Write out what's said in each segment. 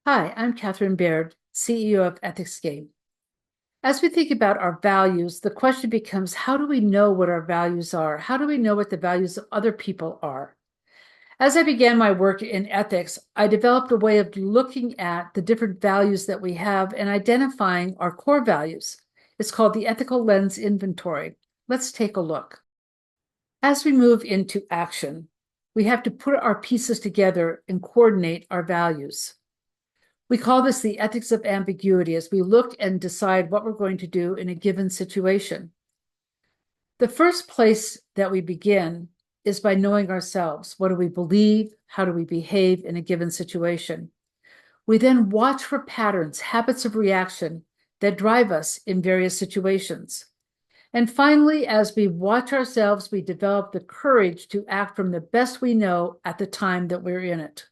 Hi, I'm Catharyn Baird, CEO of EthicsGate. As we think about our values, the question becomes, how do we know what our values are? How do we know what the values of other people are? As I began my work in ethics, I developed a way of looking at the different values that we have and identifying our core values. It's called the Ethical Lens Inventory. Let's take a look. As we move into action, we have to put our pieces together and coordinate our values. We call this the ethics of ambiguity as we look and decide what we're going to do in a given situation. The first place that we begin is by knowing ourselves. What do we believe? How do we behave in a given situation? We then watch for patterns, habits of reaction that drive us in various situations. And finally, as we watch ourselves, we develop the courage to act from the best we know at the time that we're in it.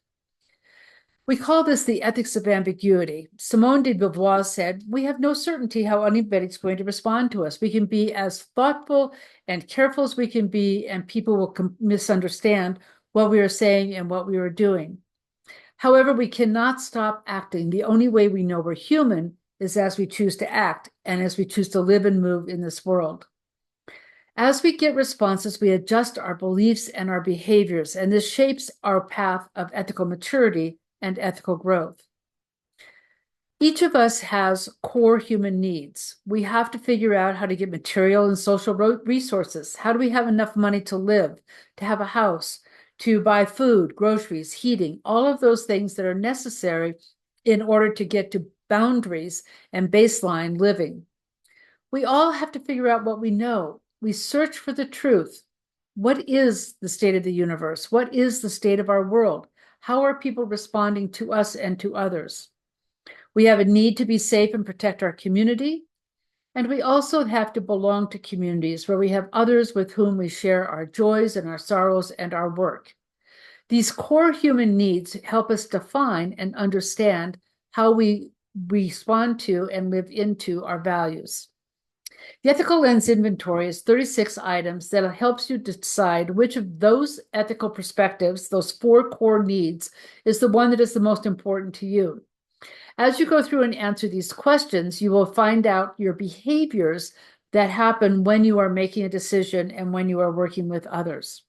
We call this the ethics of ambiguity. Simone de Beauvoir said, we have no certainty how anybody's going to respond to us. We can be as thoughtful and careful as we can be, and people will misunderstand what we are saying and what we are doing. However, we cannot stop acting. The only way we know we're human is as we choose to act and as we choose to live and move in this world. As we get responses, we adjust our beliefs and our behaviors, and this shapes our path of ethical maturity and ethical growth. Each of us has core human needs. We have to figure out how to get material and social resources. How do we have enough money to live, to have a house, to buy food, groceries, heating, all of those things that are necessary in order to get to boundaries and baseline living. We all have to figure out what we know. We search for the truth. What is the state of the universe? What is the state of our world? How are people responding to us and to others? We have a need to be safe and protect our community. And we also have to belong to communities where we have others with whom we share our joys and our sorrows and our work. These core human needs help us define and understand how we respond to and live into our values. The Ethical Lens Inventory is 36 items that helps you decide which of those ethical perspectives, those four core needs, is the one that is the most important to you. As you go through and answer these questions, you will find out your behaviors that happen when you are making a decision and when you are working with others.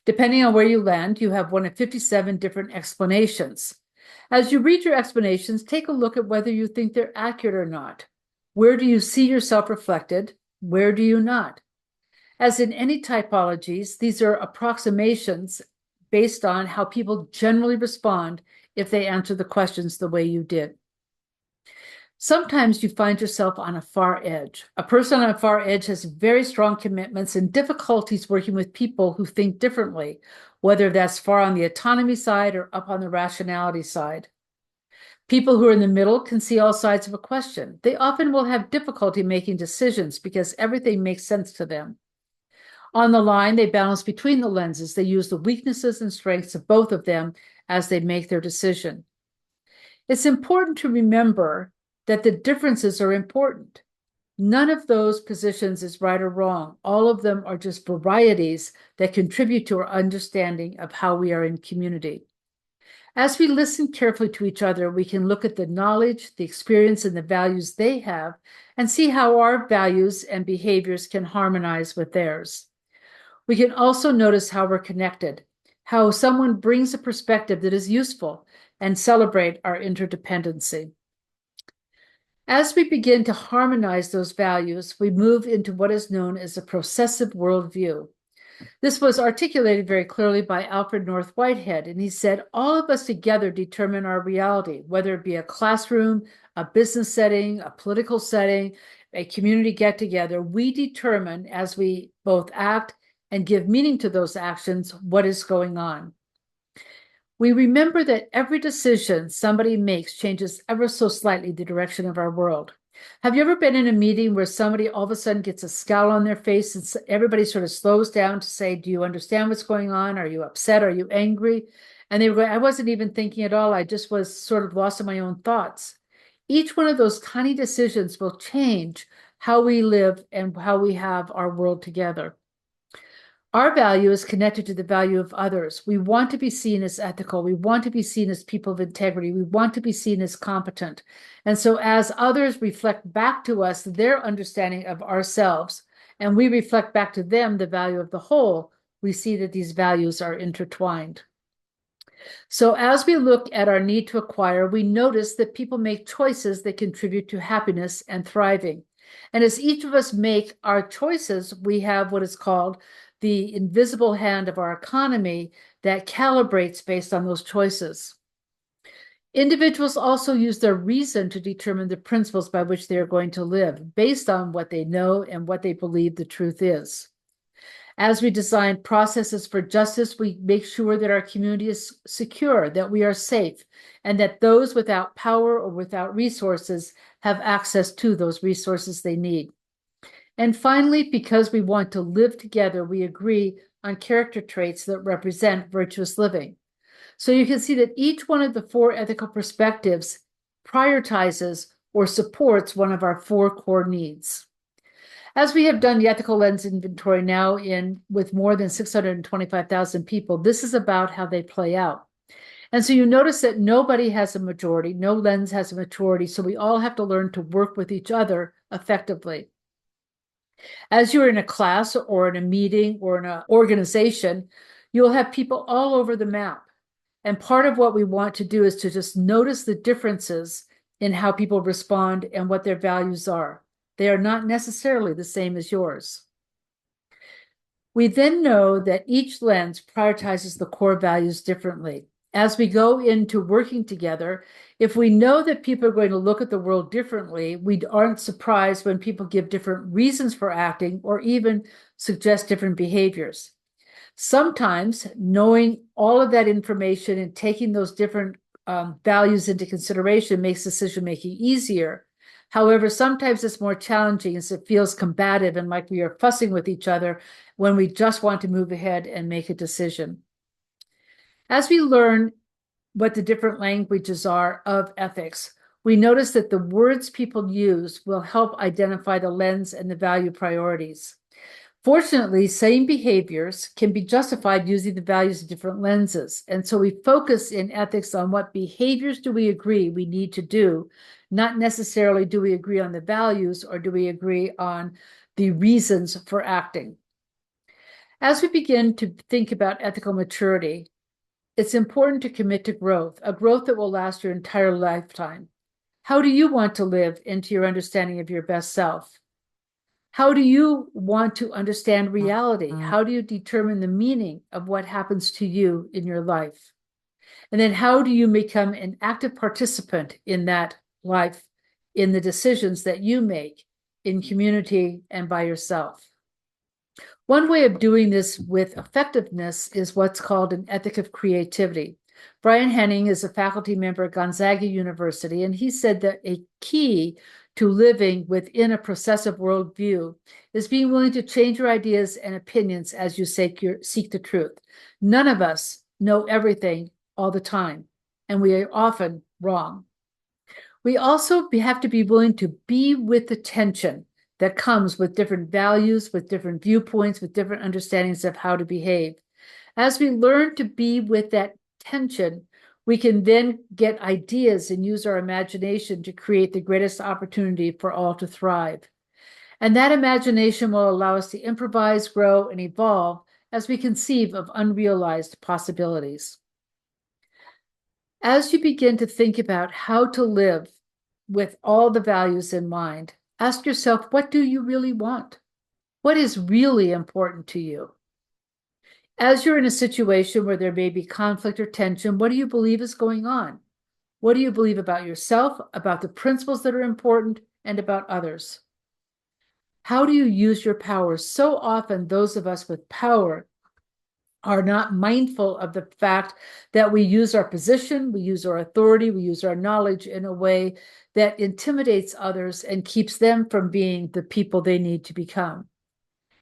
Depending on where you land, you have one of 57 different explanations. As you read your explanations, take a look at whether you think they're accurate or not. Where do you see yourself reflected? Where do you not? As in any typologies, these are approximations based on how people generally respond if they answer the questions the way you did. Sometimes you find yourself on a far edge. A person on a far edge has very strong commitments and difficulties working with people who think differently, whether that's far on the autonomy side or up on the rationality side. People who are in the middle can see all sides of a question. They often will have difficulty making decisions because everything makes sense to them. On the line, they balance between the lenses. They use the weaknesses and strengths of both of them as they make their decision. It's important to remember that the differences are important. None of those positions is right or wrong. All of them are just varieties that contribute to our understanding of how we are in community. As we listen carefully to each other, we can look at the knowledge, the experience, and the values they have and see how our values and behaviors can harmonize with theirs. We can also notice how we're connected, how someone brings a perspective that is useful, and celebrate our interdependency. As we begin to harmonize those values, we move into what is known as a processive worldview. This was articulated very clearly by Alfred North Whitehead, and he said, all of us together determine our reality, whether it be a classroom, a business setting, a political setting, a community get-together. We determine, as we both act and give meaning to those actions, what is going on. We remember that every decision somebody makes changes ever so slightly the direction of our world. Have you ever been in a meeting where somebody all of a sudden gets a scowl on their face and everybody sort of slows down to say, do you understand what's going on? Are you upset? Are you angry? And they were going, I wasn't even thinking at all. I just was sort of lost in my own thoughts. Each one of those tiny decisions will change how we live and how we have our world together. Our value is connected to the value of others. We want to be seen as ethical. We want to be seen as people of integrity. We want to be seen as competent. And so as others reflect back to us their understanding of ourselves, and we reflect back to them the value of the whole, we see that these values are intertwined. So as we look at our need to acquire, we notice that people make choices that contribute to happiness and thriving. And as each of us make our choices, we have what is called the invisible hand of our economy that calibrates based on those choices. Individuals also use their reason to determine the principles by which they are going to live, based on what they know and what they believe the truth is. As we design processes for justice, we make sure that our community is secure, that we are safe, and that those without power or without resources have access to those resources they need. And finally, because we want to live together, we agree on character traits that represent virtuous living. So you can see that each one of the four ethical perspectives prioritizes or supports one of our four core needs. As we have done the ethical lens inventory now with more than 625,000 people, this is about how they play out. And so you notice that nobody has a majority, no lens has a majority, so we all have to learn to work with each other effectively. As you're in a class or in a meeting or in an organization, you'll have people all over the map. And part of what we want to do is to just notice the differences in how people respond and what their values are. They are not necessarily the same as yours. We then know that each lens prioritizes the core values differently. As we go into working together, if we know that people are going to look at the world differently, we aren't surprised when people give different reasons for acting or even suggest different behaviors. Sometimes knowing all of that information and taking those different values into consideration makes decision-making easier. However, sometimes it's more challenging as it feels combative and like we are fussing with each other when we just want to move ahead and make a decision. As we learn what the different languages are of ethics, we notice that the words people use will help identify the lens and the value priorities. Fortunately, same behaviors can be justified using the values of different lenses. And so we focus in ethics on what behaviors do we agree we need to do, not necessarily do we agree on the values or do we agree on the reasons for acting. As we begin to think about ethical maturity, it's important to commit to growth, a growth that will last your entire lifetime. How do you want to live into your understanding of your best self? How do you want to understand reality? How do you determine the meaning of what happens to you in your life? And then how do you become an active participant in that life, in the decisions that you make in community and by yourself? One way of doing this with effectiveness is what's called an ethic of creativity. Brian Henning is a faculty member at Gonzaga University, and he said that a key to living within a processive worldview is being willing to change your ideas and opinions as you seek the truth. None of us know everything all the time, and we are often wrong. We also have to be willing to be with the tension that comes with different values, with different viewpoints, with different understandings of how to behave. As we learn to be with that tension, we can then get ideas and use our imagination to create the greatest opportunity for all to thrive. And that imagination will allow us to improvise, grow, and evolve as we conceive of unrealized possibilities. As you begin to think about how to live with all the values in mind, ask yourself, what do you really want? What is really important to you? As you're in a situation where there may be conflict or tension, what do you believe is going on? What do you believe about yourself, about the principles that are important, and about others? How do you use your power? So often, those of us with power are not mindful of the fact that we use our position, we use our authority, we use our knowledge in a way that intimidates others and keeps them from being the people they need to become.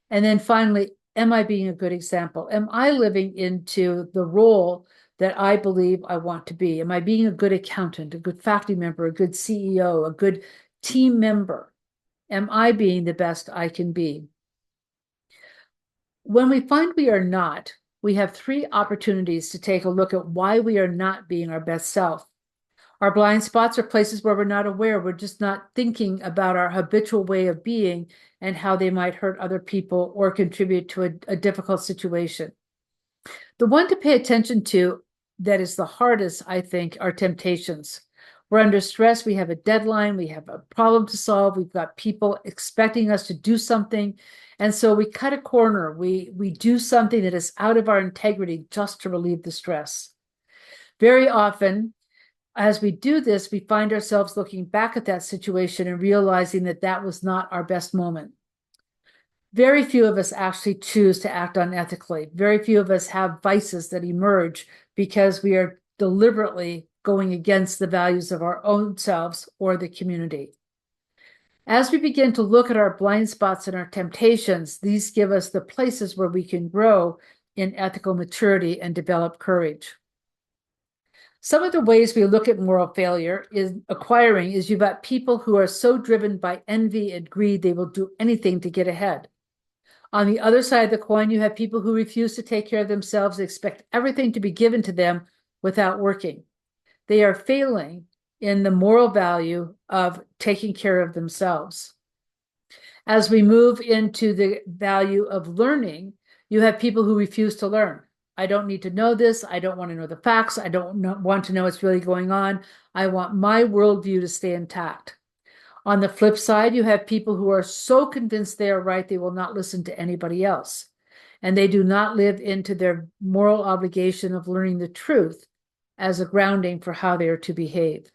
And then finally, am I being a good example? Am I living into the role that I believe I want to be? Am I being a good accountant, a good faculty member, a good CEO, a good team member? Am I being the best I can be? When we find we are not, we have three opportunities to take a look at why we are not being our best self. Our blind spots are places where we're not aware. We're just not thinking about our habitual way of being and how they might hurt other people or contribute to a difficult situation. The one to pay attention to that is the hardest, I think, are temptations. We're under stress. We have a deadline. We have a problem to solve. We've got people expecting us to do something. And so we cut a corner. We do something that is out of our integrity just to relieve the stress. Very often, as we do this, we find ourselves looking back at that situation and realizing that that was not our best moment. Very few of us actually choose to act unethically. Very few of us have vices that emerge because we are deliberately going against the values of our own selves or the community. As we begin to look at our blind spots and our temptations, these give us the places where we can grow in ethical maturity and develop courage. Some of the ways we look at moral failure is you've got people who are so driven by envy and greed, they will do anything to get ahead. On the other side of the coin, you have people who refuse to take care of themselves, expect everything to be given to them without working. They are failing in the moral value of taking care of themselves. As we move into the value of learning, you have people who refuse to learn. I don't need to know this. I don't want to know the facts. I don't want to know what's really going on. I want my worldview to stay intact. On the flip side, you have people who are so convinced they are right, they will not listen to anybody else. And they do not live into their moral obligation of learning the truth as a grounding for how they are to behave.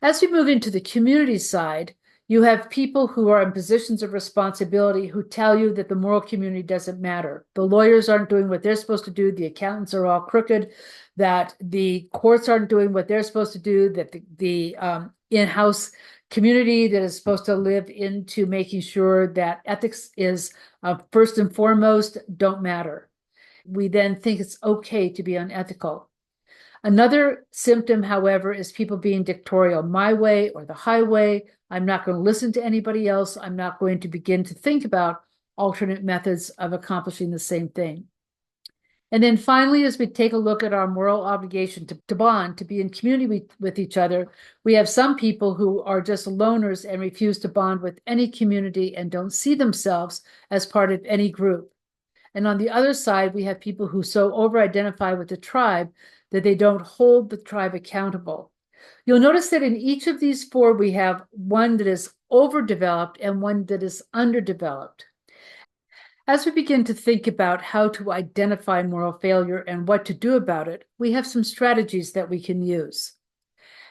As we move into the community side, you have people who are in positions of responsibility who tell you that the moral community doesn't matter. The lawyers aren't doing what they're supposed to do. The accountants are all crooked, that the courts aren't doing what they're supposed to do, that the in-house community that is supposed to live into making sure that ethics is first and foremost don't matter. We then think it's okay to be unethical. Another symptom, however, is people being dictatorial, my way or the highway. I'm not going to listen to anybody else. I'm not going to begin to think about alternate methods of accomplishing the same thing. And then finally, as we take a look at our moral obligation to bond, to be in community with each other, we have some people who are just loners and refuse to bond with any community and don't see themselves as part of any group. And on the other side, we have people who so over-identify with the tribe that they don't hold the tribe accountable. You'll notice that in each of these four, we have one that is overdeveloped and one that is underdeveloped. As we begin to think about how to identify moral failure and what to do about it, we have some strategies that we can use.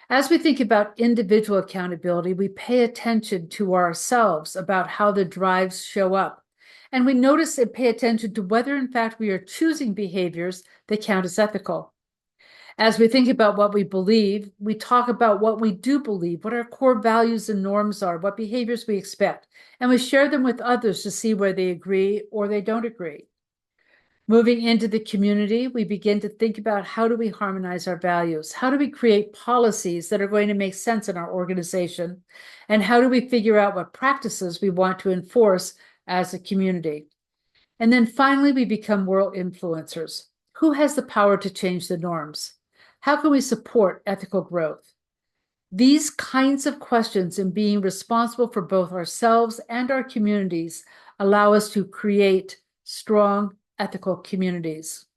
As we think about individual accountability, we pay attention to ourselves about how the drives show up. And we notice and pay attention to whether, in fact, we are choosing behaviors that count as ethical. As we think about what we believe, we talk about what we do believe, what our core values and norms are, what behaviors we expect, and we share them with others to see where they agree or they don't agree. Moving into the community, we begin to think about how do we harmonize our values? How do we create policies that are going to make sense in our organization? And how do we figure out what practices we want to enforce as a community? And then finally, we become moral influencers. Who has the power to change the norms? How can we support ethical growth? These kinds of questions and being responsible for both ourselves and our communities allow us to create strong ethical communities.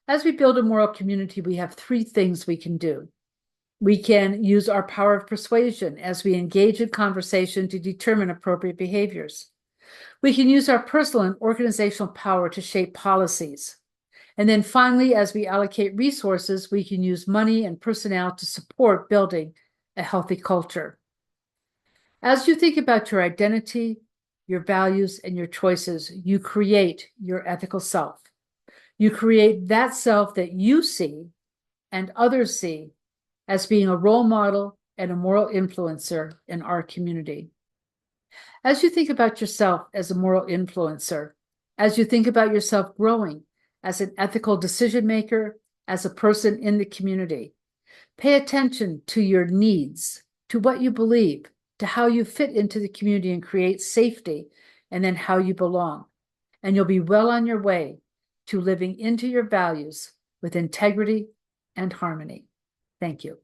As we build a moral community, we have three things we can do. We can use our power of persuasion as we engage in conversation to determine appropriate behaviors. We can use our personal and organizational power to shape policies. And then finally, as we allocate resources, we can use money and personnel to support building a healthy culture. As you think about your identity, your values, and your choices, you create your ethical self. You create that self that you see and others see as being a role model and a moral influencer in our community. As you think about yourself as a moral influencer, as you think about yourself growing as an ethical decision maker, as a person in the community, pay attention to your needs, to what you believe, to how you fit into the community and create safety and then how you belong. And you'll be well on your way to living into your values with integrity and harmony. Thank you.